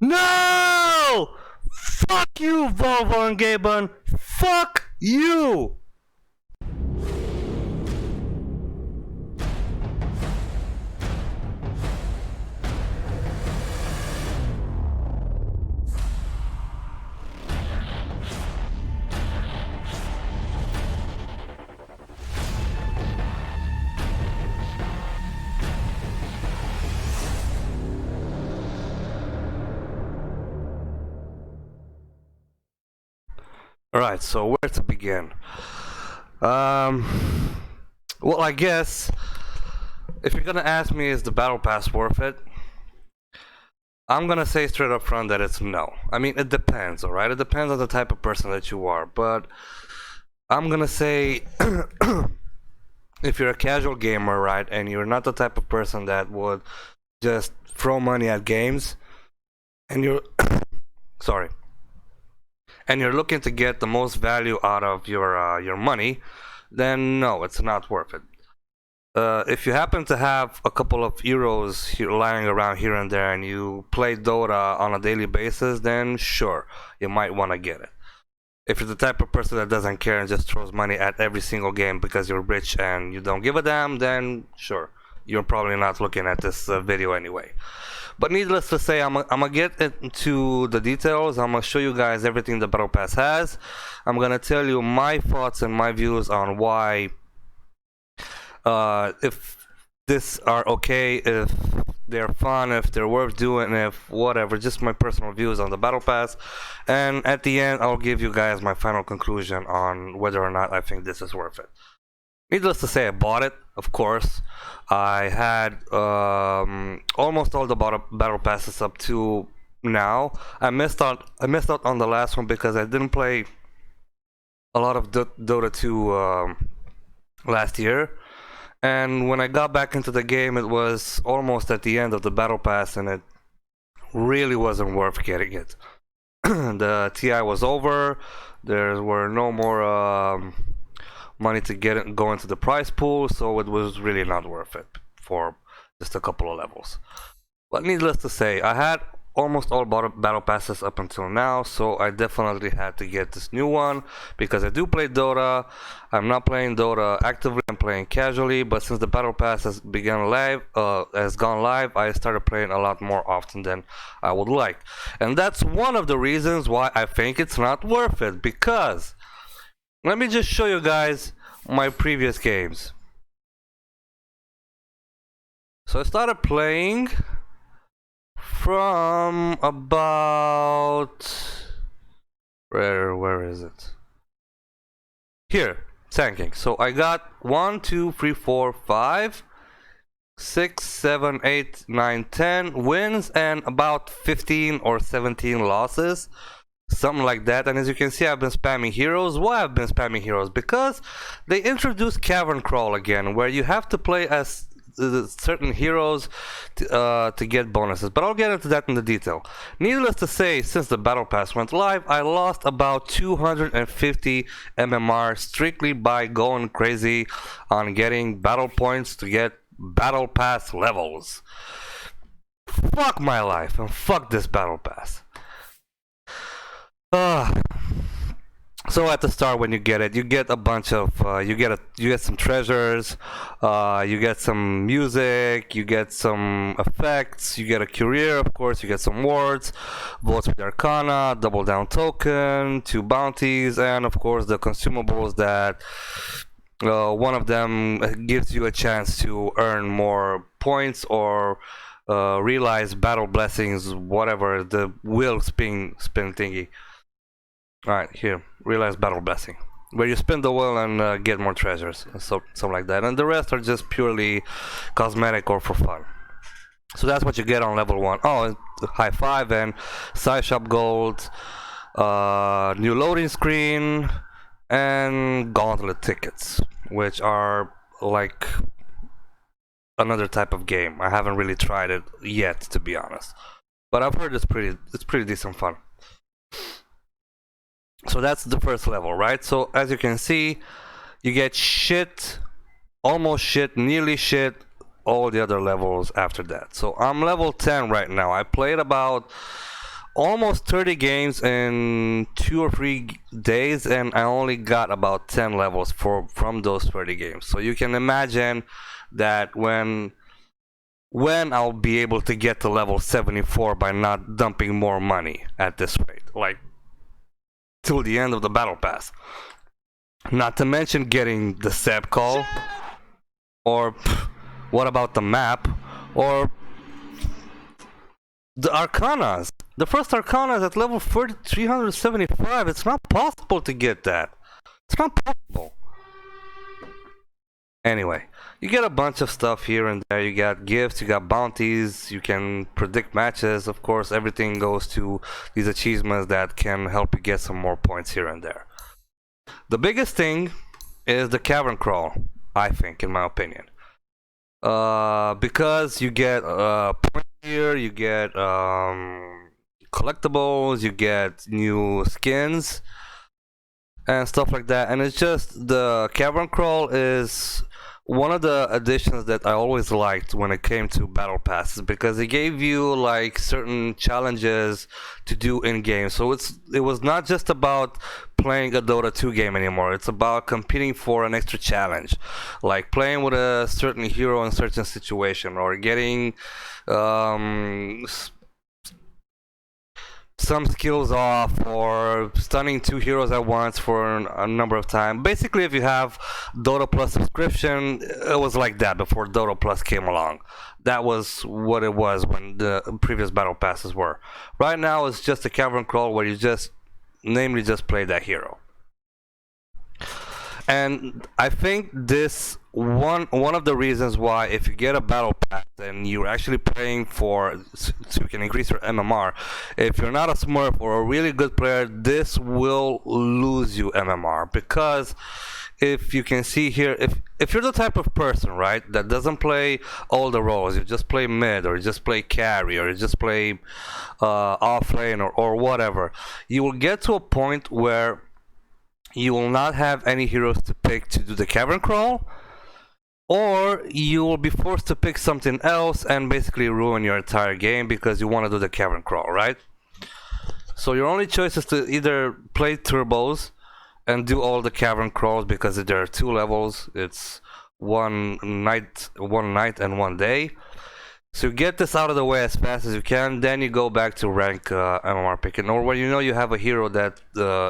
No! Fuck you, Volvo and Gaben! Fuck you! Alright, so where to begin? Well, I guess if you're gonna ask me, is the Battle Pass worth it? I'm gonna say straight up front that it's no. I mean, it depends, alright? It depends on the type of person that you are, but I'm gonna say if you're a casual gamer, right, and you're not the type of person that would just throw money at games, and you're sorry, and you're looking to get the most value out of your money, then no, it's not worth it. If you happen to have a couple of euros here, lying around here and there, and you play Dota on a daily basis, then sure, you might want to get it. If you're the type of person that doesn't care and just throws money at every single game because you're rich and you don't give a damn, then sure, you're probably not looking at this video anyway. But needless to say, I'm gonna get into the details. I'm gonna show you guys everything the Battle Pass has. I'm gonna tell you my thoughts and my views on why, if this are okay, if they're fun, if they're worth doing, if whatever, just my personal views on the Battle Pass. And at the end, I'll give you guys my final conclusion on whether or not I think this is worth it. Needless to say, I bought it, of course. I had almost all the battle passes up to now. I missed out on the last one because I didn't play a lot of Dota 2 last year. And when I got back into the game, it was almost at the end of the battle pass, and it really wasn't worth getting it. The TI was over. There were no more money to go into the prize pool, so it was really not worth it for just a couple of levels. But needless to say, I had almost all battle passes up until now, so I definitely had to get this new one because I do play Dota. I'm not playing Dota actively, I'm playing casually, but since the battle pass has gone live, I started playing a lot more often than I would like. And that's one of the reasons why I think it's not worth it, because let me just show you guys my previous games. So I started playing from about where is it? Here, tanking. So I got 1, 2, 3, 4, 5, 6, 7, 8, 9, 10 wins and about 15 or 17 losses. Something like that. And as you can see, I've been spamming heroes. Why I've been spamming heroes? Because they introduced Cavern Crawl again, where you have to play as certain heroes to get bonuses, but I'll get into that in the detail. Needless to say, since the Battle Pass went live, I lost about 250 MMR strictly by going crazy on getting battle points to get Battle Pass levels. Fuck my life and fuck this Battle Pass. So at the start, when you get it, you get a bunch of you get some treasures, you get some music, you get some effects, you get a career, of course, you get some wards, votes with Arcana, double down token, 2 bounties, and of course the consumables that one of them gives you a chance to earn more points or realize battle blessings, whatever the wheel spin thingy. Alright, here, realize battle blessing, where you spin the wheel and get more treasures, so something like that, and the rest are just purely cosmetic or for fun. So that's what you get on level 1. Oh, high five and side shop gold, new loading screen, and gauntlet tickets, which are like another type of game. I haven't really tried it yet, to be honest, but I've heard it's pretty decent fun. So that's the first level, right? So as you can see, you get shit, almost shit, nearly shit, all the other levels after that. So I'm level 10 right now. I played about almost 30 games in 2 or 3 days, and I only got about 10 levels from those 30 games. So you can imagine that when I'll be able to get to level 74 by not dumping more money at this rate, like till the end of the battle pass. Not to mention getting the Seb call, or what about the map, or the Arcanas. The first Arcana is at level 375. It's not possible to get that. It's not possible. Anyway, you get a bunch of stuff here and there. You got gifts, you got bounties, you can predict matches. Of course, everything goes to these achievements that can help you get some more points here and there. The biggest thing is the cavern crawl, I think, in my opinion. Because you get points here, you get collectibles, you get new skins and stuff like that, and it's just the cavern crawl is one of the additions that I always liked when it came to battle passes, because it gave you like certain challenges to do in game. So it was not just about playing a Dota 2 game anymore. It's about competing for an extra challenge, like playing with a certain hero in a certain situation, or getting some skills off, or stunning 2 heroes at once for a number of times. Basically, if you have Dota Plus subscription, it was like that before Dota Plus came along. That was what it was when the previous battle passes were. Right now, it's just a cavern crawl where you just play that hero. And I think this one of the reasons why, if you get a battle pass and you're actually playing so you can increase your MMR, if you're not a smurf or a really good player, this will lose you MMR. Because if you can see here, if you're the type of person, right, that doesn't play all the roles, you just play mid, or you just play carry, or you just play off lane, or whatever, you will get to a point where you will not have any heroes to pick to do the cavern crawl, or you will be forced to pick something else and basically ruin your entire game because you want to do the cavern crawl, right? So your only choice is to either play turbos and do all the cavern crawls, because there are 2 levels. It's one night and 1 day. So you get this out of the way as fast as you can, then you go back to rank MMR picking, or where you know you have a hero that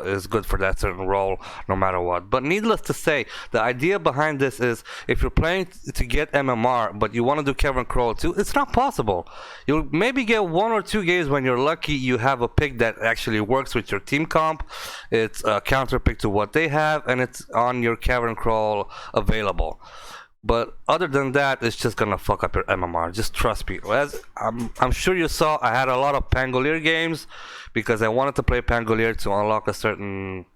is good for that certain role no matter what. But needless to say, the idea behind this is, if you're playing to get MMR but you want to do cavern crawl too, it's not possible. You'll maybe get 1 or 2 games when you're lucky you have a pick that actually works with your team comp. It's a counter pick to what they have, and it's on your cavern crawl available. But other than that, it's just gonna fuck up your MMR. Just trust me. As I'm sure you saw, I had a lot of Pangolier games because I wanted to play Pangolier to unlock a certain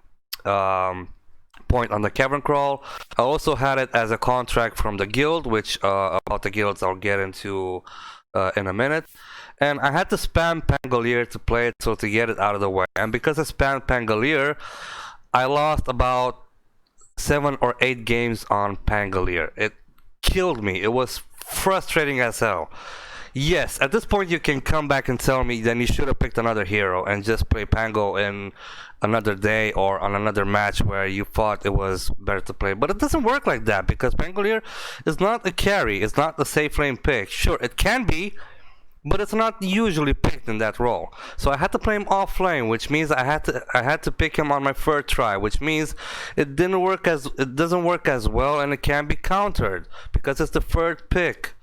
point on the cavern crawl. I also had it as a contract from the guild, which about the guilds I'll get into in a minute. And I had to spam Pangolier to play it, so to get it out of the way. And because I spammed Pangolier, I lost about 7 or 8 games on Pangolier. It killed me. It was frustrating as hell. Yes, at this point you can come back and tell me then you should have picked another hero and just play Pango in another day or on another match where you thought it was better to play. But it doesn't work like that, because Pangolier is not a carry. It's not a safe lane pick. Sure, it can be, but it's not usually picked in that role. So I had to play him off lane, which means I had to pick him on my third try, which means it doesn't work as well, and it can be countered because it's the third pick.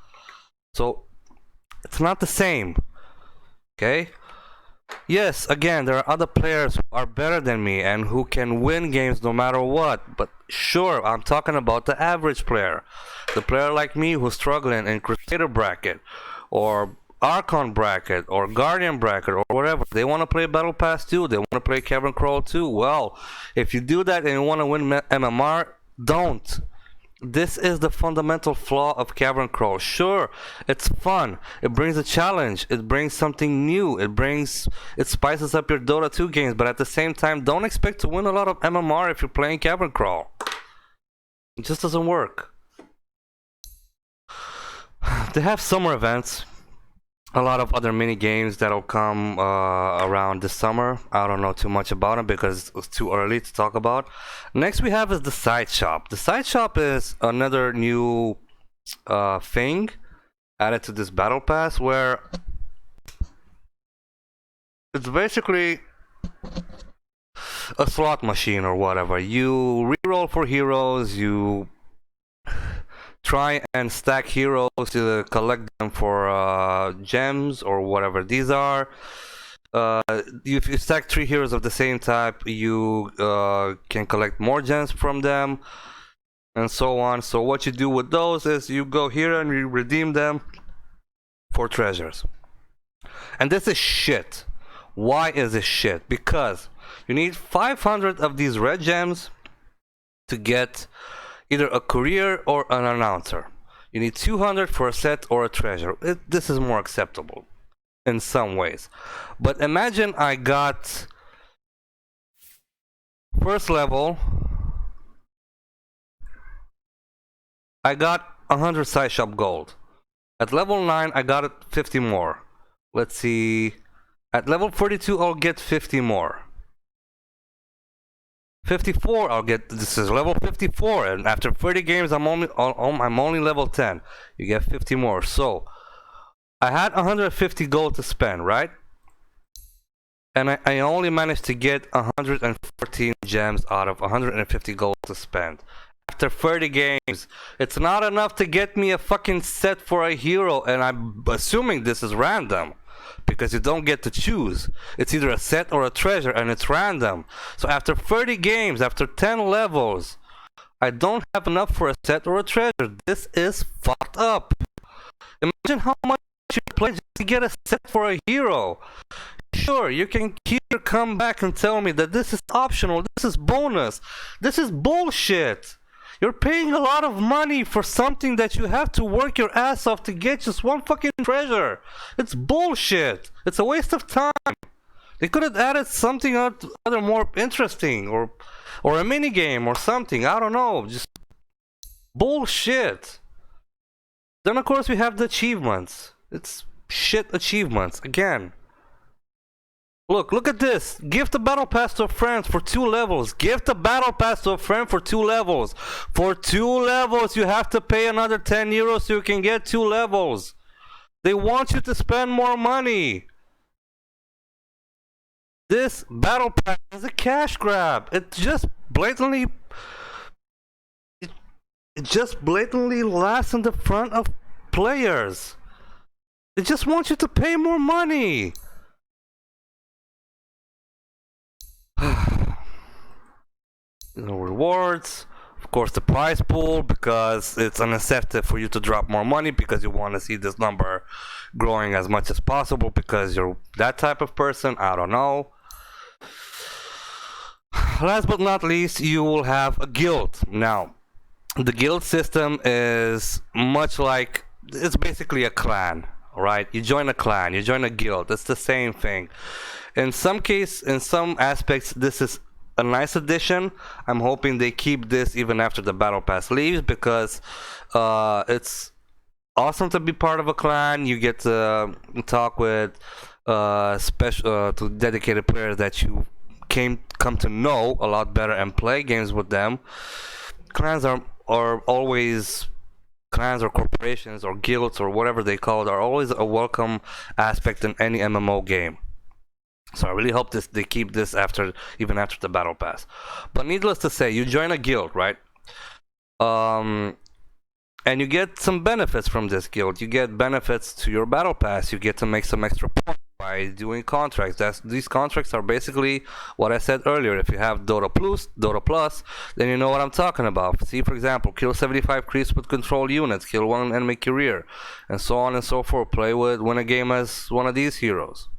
So it's not the same. Okay? Yes, again, there are other players who are better than me and who can win games no matter what. But sure, I'm talking about the average player. The player like me who's struggling in Crusader bracket, or Archon bracket, or Guardian bracket, or whatever. They want to play Battle Pass too. They want to play Cavern Crawl too. Well, if you do that and you want to win MMR, don't. This is the fundamental flaw of Cavern Crawl. Sure, it's fun. It brings a challenge. It brings something new. It spices up your Dota 2 games. But at the same time, don't expect to win a lot of MMR if you're playing Cavern Crawl. It just doesn't work. They have summer events. a lot of other mini games that'll come around this summer. I don't know too much about them because it's too early to talk about. Next we have is the side shop. The side shop is another new thing added to this battle pass, where it's basically a slot machine or whatever. You reroll for heroes, you try and stack heroes to collect them for gems or whatever these are. If you stack 3 heroes of the same type, you can collect more gems from them, and so on. So what you do with those is you go here and you redeem them for treasures. And this is shit. Why is this shit? Because you need 500 of these red gems to get either a courier or an announcer. You need 200 for a set or a treasure. This is more acceptable in some ways. But imagine I got first level, I got 100 side shop gold. At level 9 I got it 50 more. Let's see, at level 42 I'll get 50 more. 54 I'll get, this is level 54, and after 30 games I'm only level 10. You get 50 more. So I had 150 gold to spend, right? And I only managed to get 114 gems out of 150 gold to spend. After 30 games, it's not enough to get me a fucking set for a hero, and I'm assuming this is random, because you don't get to choose. It's either a set or a treasure, and it's random. So after 30 games, after 10 levels, I don't have enough for a set or a treasure. This is fucked up. Imagine how much you play just to get a set for a hero. Sure, you can here come back and tell me that this is optional, this is bonus. This is bullshit. You're paying a lot of money for something that you have to work your ass off to get just one fucking treasure. It's bullshit. It's a waste of time. They could have added something other more interesting, or a mini game or something. I don't know. Just bullshit. Then of course we have the achievements. It's shit achievements again. Look at this. Give the battle pass to a friend for 2 levels. Give the battle pass to a friend for 2 levels. For 2 levels, you have to pay another 10 euros so you can get 2 levels. They want you to spend more money. This battle pass is a cash grab. It just blatantly laughs in the front of players. It just wants you to pay more money. No rewards, of course the prize pool, because it's an incentive for you to drop more money, because you want to see this number growing as much as possible, because you're that type of person. I don't know. Last but not least, you will have a guild. Now the guild system is much like, it's basically a clan, right? You join a clan, you join a guild. It's the same thing. In some aspects, this is a nice addition. I'm hoping they keep this even after the battle pass leaves, because it's awesome to be part of a clan. You get to talk with to dedicated players that you come to know a lot better and play games with them. Clans are always, clans or corporations or guilds or whatever they call it, are always a welcome aspect in any MMO game. So I really hope they keep this even after the battle pass. But needless to say, you join a guild, right? And you get some benefits from this guild. You get benefits to your battle pass. You get to make some extra points by doing contracts. These contracts are basically what I said earlier. If you have Dota Plus, then you know what I'm talking about. See, for example, kill 75 creeps with control units, kill 1 enemy career, and so on and so forth. Win a game as one of these heroes.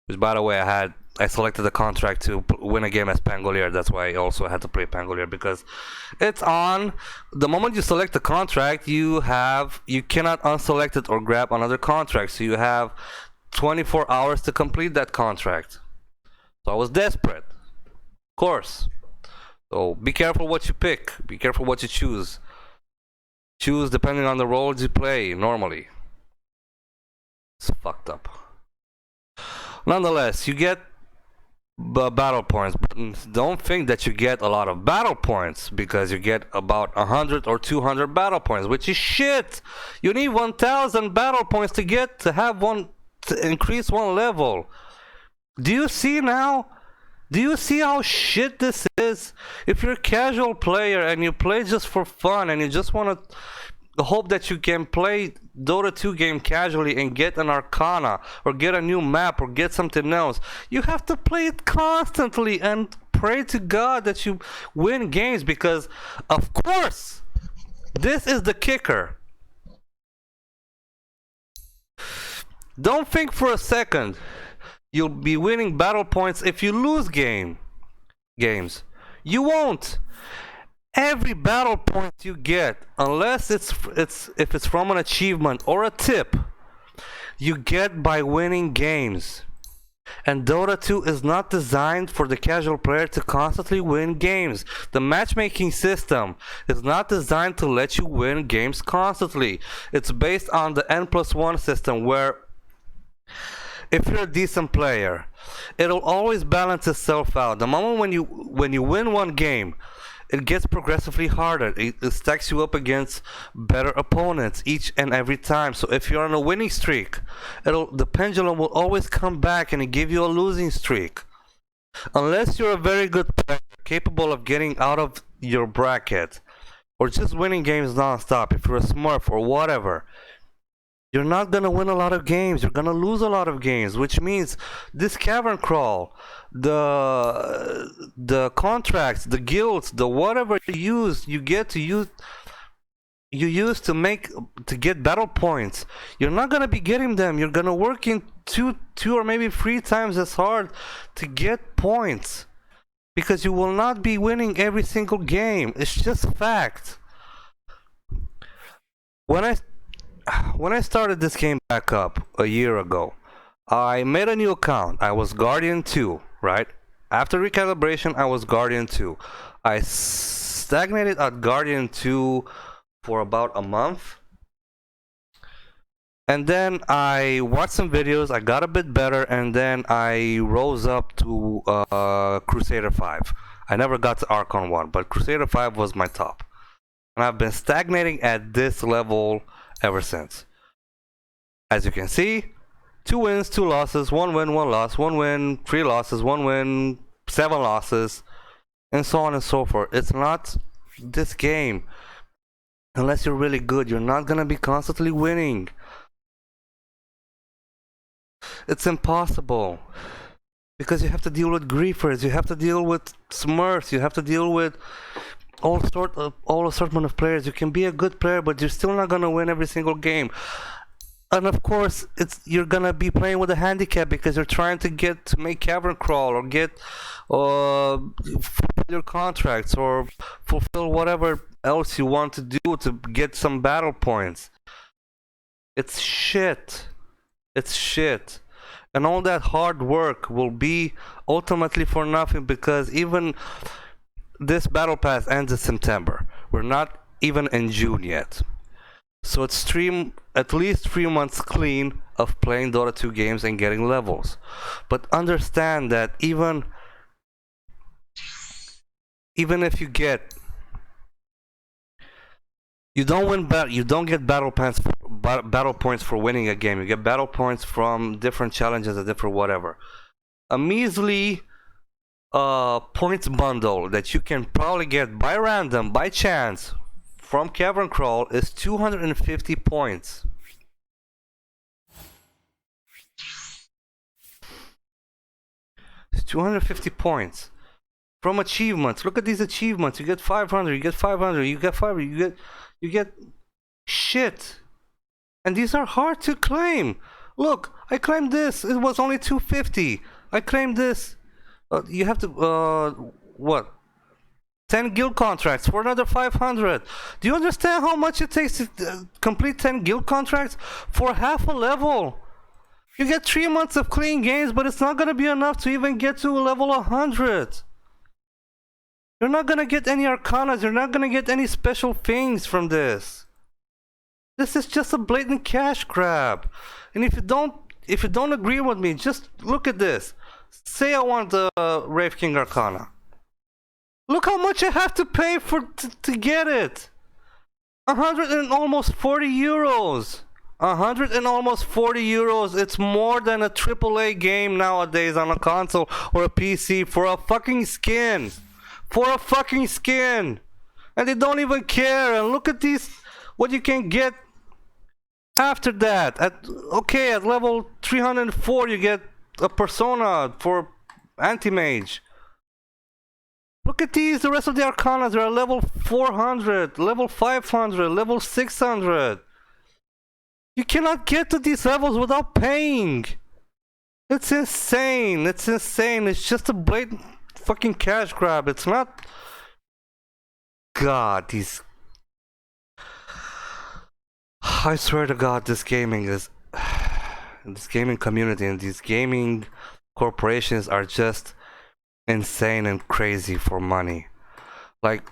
Which, by the way, I selected the contract to win a game as Pangolier. That's why I also had to play Pangolier, because it's on. The moment you select the contract, you cannot unselect it or grab another contract. So you have 24 hours to complete that contract. So I was desperate, of course. So be careful what you pick. Be careful what you choose. Choose depending on the roles you play normally. It's fucked up. Nonetheless, you get battle points, but don't think that you get a lot of battle points, because you get about 100 or 200 battle points, which is shit. You need 1,000 battle points to have one, to increase one level. Do you see now? Do you see how shit this is? If you're a casual player and you play just for fun and you just want to hope that you can play Dota 2 game casually and get an Arcana or get a new map or get something else, you have to play it constantly and pray to God that you win games, because of course this is the kicker. Don't think for a second you'll be winning battle points if you lose games. You won't. Every battle point you get, unless if it's from an achievement or a tip, you get by winning games. And Dota 2 is not designed for the casual player to constantly win games. The matchmaking system is not designed to let you win games constantly. It's based on the N+1 system, where if you're a decent player, it'll always balance itself out. The moment when you win one game, it gets progressively harder. It stacks you up against better opponents each and every time. So if you're on a winning streak, the pendulum will always come back and give you a losing streak. Unless you're a very good player, capable of getting out of your bracket, or just winning games non-stop, if you're a smurf or whatever, you're not gonna win a lot of games. You're gonna lose a lot of games, which means this cavern crawl, the contracts, the guilds, the whatever you use to get battle points. You're not gonna be getting them. You're gonna work in two or maybe 3 times as hard to get points, because you will not be winning every single game. It's just fact. When I started this game back up a year ago, I made a new account. I was Guardian 2, right? After recalibration, I was Guardian 2. I stagnated at Guardian 2 for about a month. And then I watched some videos, I got a bit better, and then I rose up to Crusader 5. I never got to Archon 1, but Crusader 5 was my top. And I've been stagnating at this level ever since. As you can see, 2 wins, 2 losses, 1 win, 1 loss, 1 win, 3 losses, 1 win, 7 losses, and so on and so forth. It's not this game. Unless you're really good, you're not gonna be constantly winning. It's impossible. Because you have to deal with griefers, you have to deal with smurfs, you have to deal with all assortment of players. You can be a good player, but you're still not gonna win every single game. And of course, you're gonna be playing with a handicap, because you're trying to make cavern crawl or get fulfill your contracts or fulfill whatever else you want to do to get some battle points. It's shit. It's shit. And all that hard work will be ultimately for nothing, because even this battle pass ends in September. We're not even in June yet. So it's at least 3 months clean of playing Dota 2 games and getting levels. But understand that even if you don't get battle points for winning a game. You get battle points from different challenges or different whatever. A measly points bundle that you can probably get by random, by chance, from Cavern Crawl is 250 points. It's 250 points. From achievements. Look at these achievements. You get 500, you get 500, you get 500, you get shit. And these are hard to claim. Look, I claimed this. It was only 250. I claimed this. You have to what? 10 guild contracts for another 500. Do you understand how much it takes to complete 10 guild contracts for half a level? You get 3 months of clean games, but it's not gonna be enough to even get to level 100. You're not gonna get any arcanas. You're not gonna get any special things from this. This is just a blatant cash grab. And if you don't agree with me, just look at this. Say I want the Wraith King Arcana. Look how much I have to pay to get it. 100 and almost 40 euros. 100 and almost 40 euros. It's more than a AAA game nowadays on a console or a PC for a fucking skin. For a fucking skin. And they don't even care. And look at these, what you can get after that. At level 304 you get a persona for anti-mage. Look at these, the rest of the arcanas, they're level 400, level 500, level 600. You cannot get to these levels without paying. It's insane, it's insane. It's just a blatant fucking cash grab. It's not... God, these... I swear to God, this gaming community and these gaming corporations are just insane and crazy for money. Like,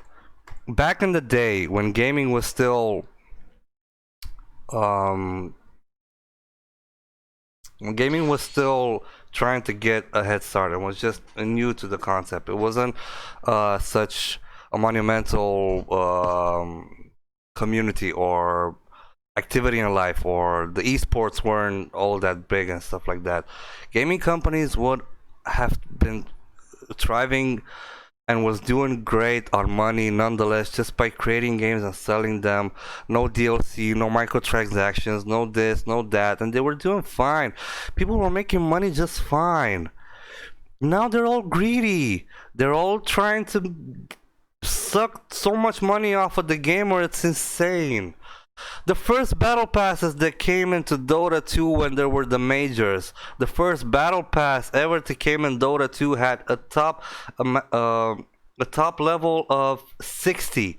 back in the day when gaming was still when gaming was still trying to get a head start and was just new to the concept, it wasn't such a monumental community or activity in life, or the esports weren't all that big and stuff like that. Gaming companies would have been thriving and was doing great on money nonetheless, just by creating games and selling them. No DLC, no microtransactions, no this, no that, and they were doing fine. People were making money just fine. Now they're all greedy. They're all trying to suck so much money off of the gamer, it's insane. The first battle passes that came into Dota 2 when there were the majors, the first battle pass ever to came in Dota 2 had a top level of 50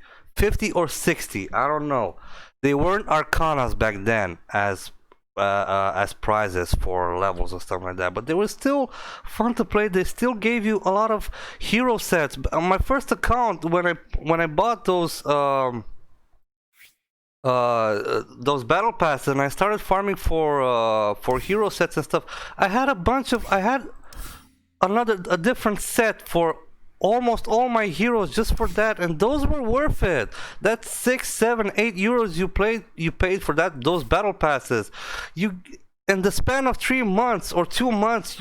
or 60, I don't know. They weren't arcanas back then as prizes for levels or stuff like that, but they were still fun to play. They still gave you a lot of hero sets. On my first account, when I bought those battle passes and I started farming for hero sets and stuff, I had a different set for almost all my heroes just for that, and those were worth it. That's 6, 7, 8 euros you paid for those battle passes. You, in the span of 3 months or 2 months,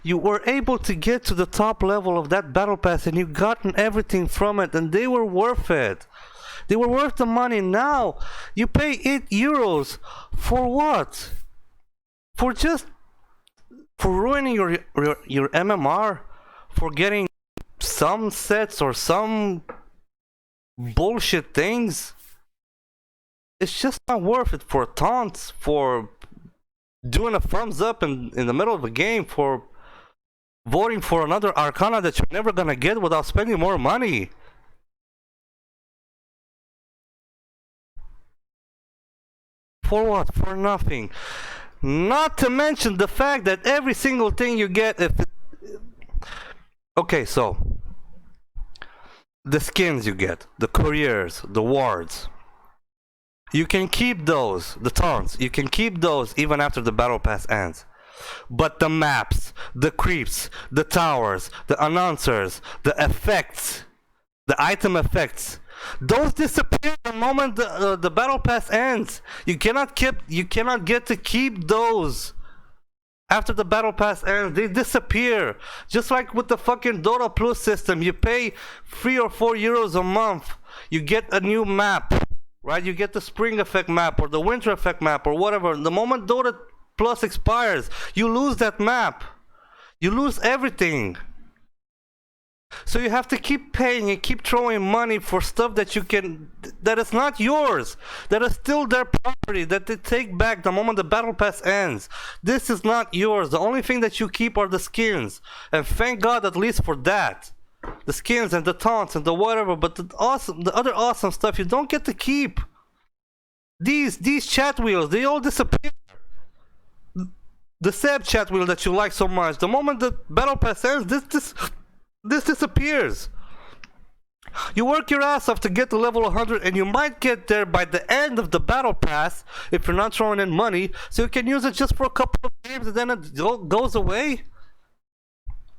you were able to get to the top level of that battle pass, and you gotten everything from it, and they were worth it. They were worth the money. Now you pay 8 euros for what? For ruining your MMR, for getting some sets or some bullshit things. It's just not worth it. For taunts, for doing a thumbs up in the middle of a game, for voting for another arcana that you're never gonna get without spending more money. For what? For nothing. Not to mention the fact that every single thing you get, okay, so the skins you get, the careers, the wards, you can keep those. The taunts, you can keep those even after the battle pass ends. But the maps, the creeps, the towers, the announcers, the effects, the item effects, those disappear the moment the battle pass ends. You cannot get to keep those after the battle pass ends. They disappear. Just like with the fucking Dota Plus system, you pay 3 or 4 euros a month, you get a new map, right? You get the spring effect map or the winter effect map or whatever. The moment Dota Plus expires, you lose that map. You lose everything. So you have to keep paying and keep throwing money for stuff that is not yours, that is still their property, that they take back the moment the battle pass ends. This is not yours. The only thing that you keep are the skins, and thank God at least for that. The skins and the taunts and the whatever, but the other awesome stuff you don't get to keep. These chat wheels, they all disappear. The Seb chat wheel that you like so much, the moment the battle pass ends, this disappears. You work your ass off to get to level 100, and you might get there by the end of the battle pass if you're not throwing in money, so you can use it just for a couple of games and then it goes away.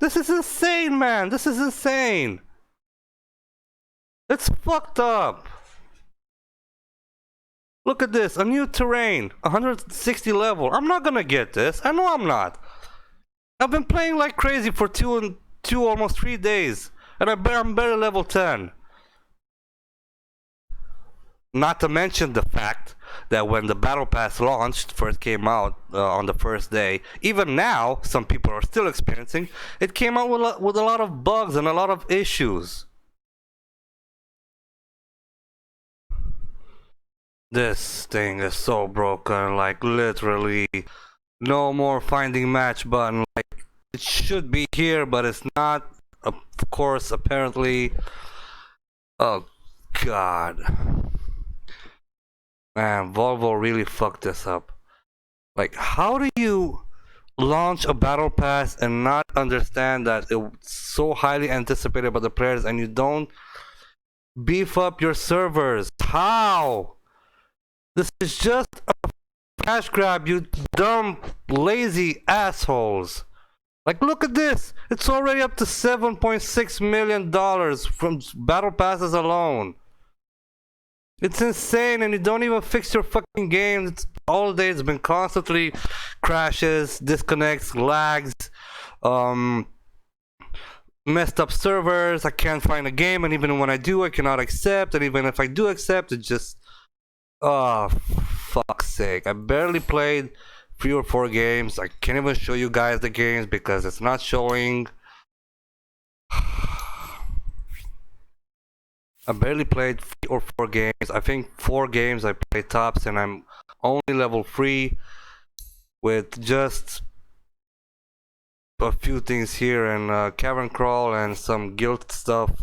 This is insane, man. This is insane. It's fucked up. Look at this, a new terrain, 160 level. I'm not gonna get this. I know I'm not. I've been playing like crazy for almost 3 days, and I'm barely level 10. Not to mention the fact that when the Battle Pass first came out on the first day, even now, some people are still experiencing, it came out with a lot of bugs and a lot of issues. This thing is so broken, like literally no more finding match button. Like it should be here, but it's not. Of course, apparently. Oh god. Man, Volvo really fucked this up. Like, how do you launch a battle pass and not understand that it's so highly anticipated by the players and you don't beef up your servers? How? This is just a cash grab, you dumb, lazy assholes. Like, look at this. It's already up to $7.6 million from battle passes alone. It's insane, and you don't even fix your fucking game. All day it's been constantly crashes, disconnects, lags, messed up servers. I can't find a game, and even when I do, I cannot accept. And even if I do accept, it just, oh, fuck's sake. I barely played 3 or 4 games. I can't even show you guys the games because it's not showing. I barely played 3 or 4 games. I think 4 games I played tops, and I'm only level 3 with just a few things here and cavern crawl and some guild stuff.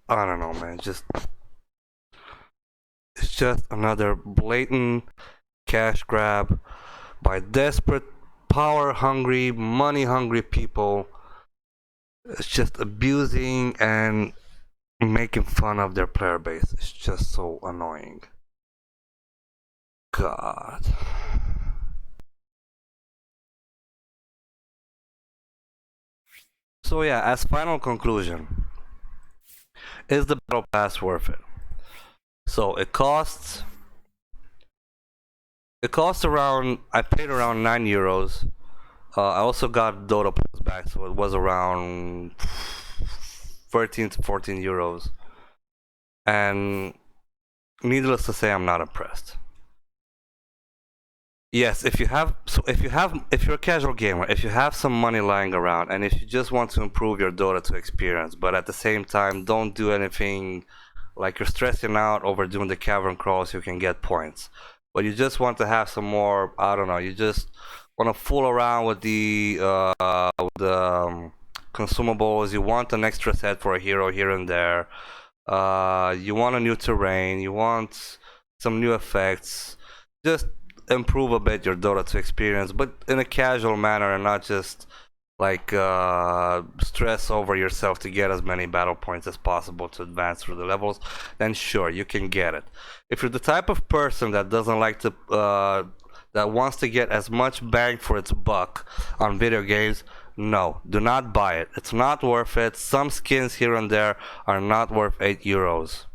I don't know, man. It's just another blatant cash grab by desperate, power-hungry, money-hungry people. It's just abusing and making fun of their player base. It's just so annoying. God. So yeah, as final conclusion, is the battle pass worth it? So it costs around, I paid around €9. I also got Dota Plus back, so it was around 13 to 14 euros, and needless to say, I'm not impressed. Yes, if you're a casual gamer, if you have some money lying around, and if you just want to improve your Dota 2 experience, but at the same time don't do anything like you're stressing out over doing the cavern crawls, you can get points. But you just want to have some more, I don't know, you just want to fool around with the consumables, you want an extra set for a hero here and there, you want a new terrain, you want some new effects, just improve a bit your Dota 2 experience, but in a casual manner and not just like stress over yourself to get as many battle points as possible to advance through the levels, then sure, you can get it. If you're the type of person that doesn't like to that wants to get as much bang for its buck on video games, no, do not buy it. It's not worth it. Some skins here and there are not worth €8.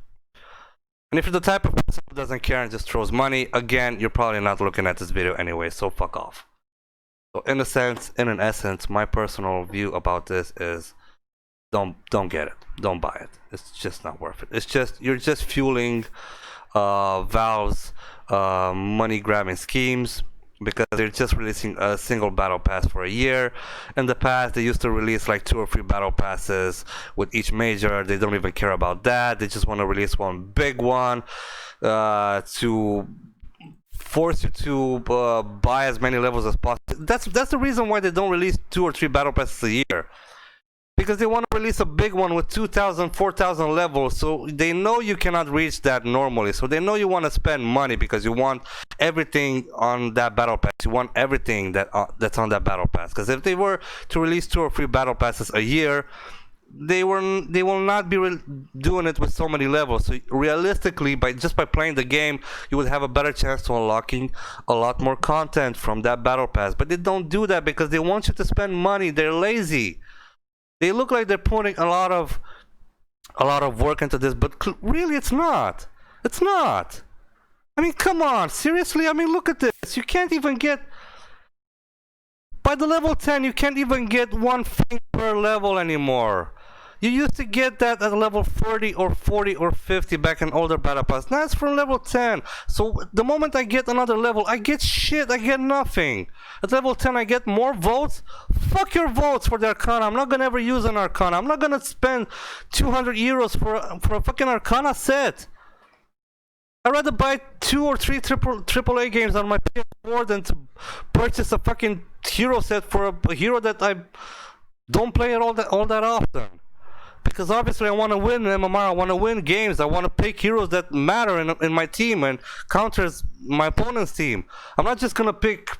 And if you're the type of person who doesn't care and just throws money, again, you're probably not looking at this video anyway, so fuck off. So in an essence, my personal view about this is don't get it. Don't buy it. It's just not worth it. It's just, you're just fueling Valve's money grabbing schemes, because they're just releasing a single battle pass for a year. In the past, they used to release like 2 or 3 battle passes with each major. They don't even care about that. They just want to release one big one to force you to buy as many levels as possible. That's the reason why they don't release 2 or 3 battle passes a year, because they want to release a big one with 2,000, 4,000 levels, so they know you cannot reach that normally, so they know you want to spend money because you want everything on that battle pass. You want everything that's on that battle pass, because if they were to release 2 or 3 battle passes a year, they will not be doing it with so many levels. So realistically, by playing the game, you would have a better chance to unlocking a lot more content from that battle pass. But they don't do that because they want you to spend money. They're lazy. They look like they're putting a lot of work into this, but really it's not. It's not. I mean, come on, seriously? I mean, look at this. You can't even get... By the level 10, you can't even get one thing per level anymore. You used to get that at level 30 or 40 or 50 back in older battle pass. Now it's from level 10. So the moment I get another level, I get shit. I get nothing. At level 10, I get more votes. Fuck your votes for the Arcana. I'm not gonna ever use an Arcana. I'm not gonna spend 200 euros for a fucking Arcana set. I'd rather buy 2 or 3 AAA games on my PS4 than to purchase a fucking hero set for a hero that I don't play it all that often. Because obviously I want to win MMR, I want to win games, I want to pick heroes that matter in my team and counters my opponent's team. I'm not just gonna pick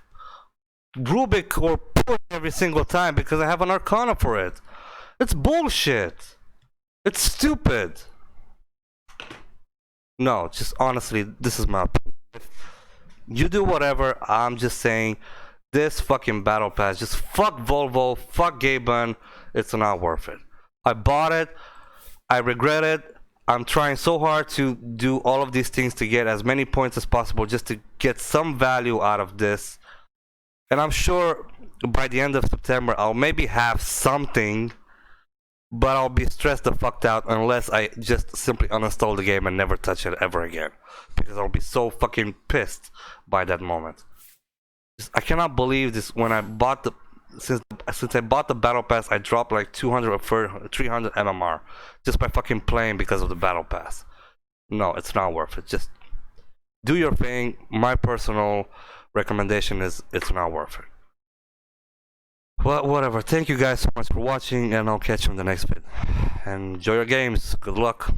Rubik or Push every single time because I have an Arcana for it. It's bullshit. It's stupid. No, just honestly, this is my opinion. You do whatever, I'm just saying, this fucking battle pass, just fuck Volvo, fuck Gaben, it's not worth it. I bought it, I regret it, I'm trying so hard to do all of these things to get as many points as possible just to get some value out of this. And I'm sure by the end of September I'll maybe have something, but I'll be stressed the fuck out unless I just simply uninstall the game and never touch it ever again. Because I'll be so fucking pissed by that moment. I cannot believe this. When I bought the... Since I bought the battle pass, I dropped like 200 or 300 MMR. Just by fucking playing because of the battle pass. No, it's not worth it. Just do your thing. My personal recommendation is it's not worth it. Well, whatever. Thank you guys so much for watching, and I'll catch you in the next vid. And enjoy your games. Good luck.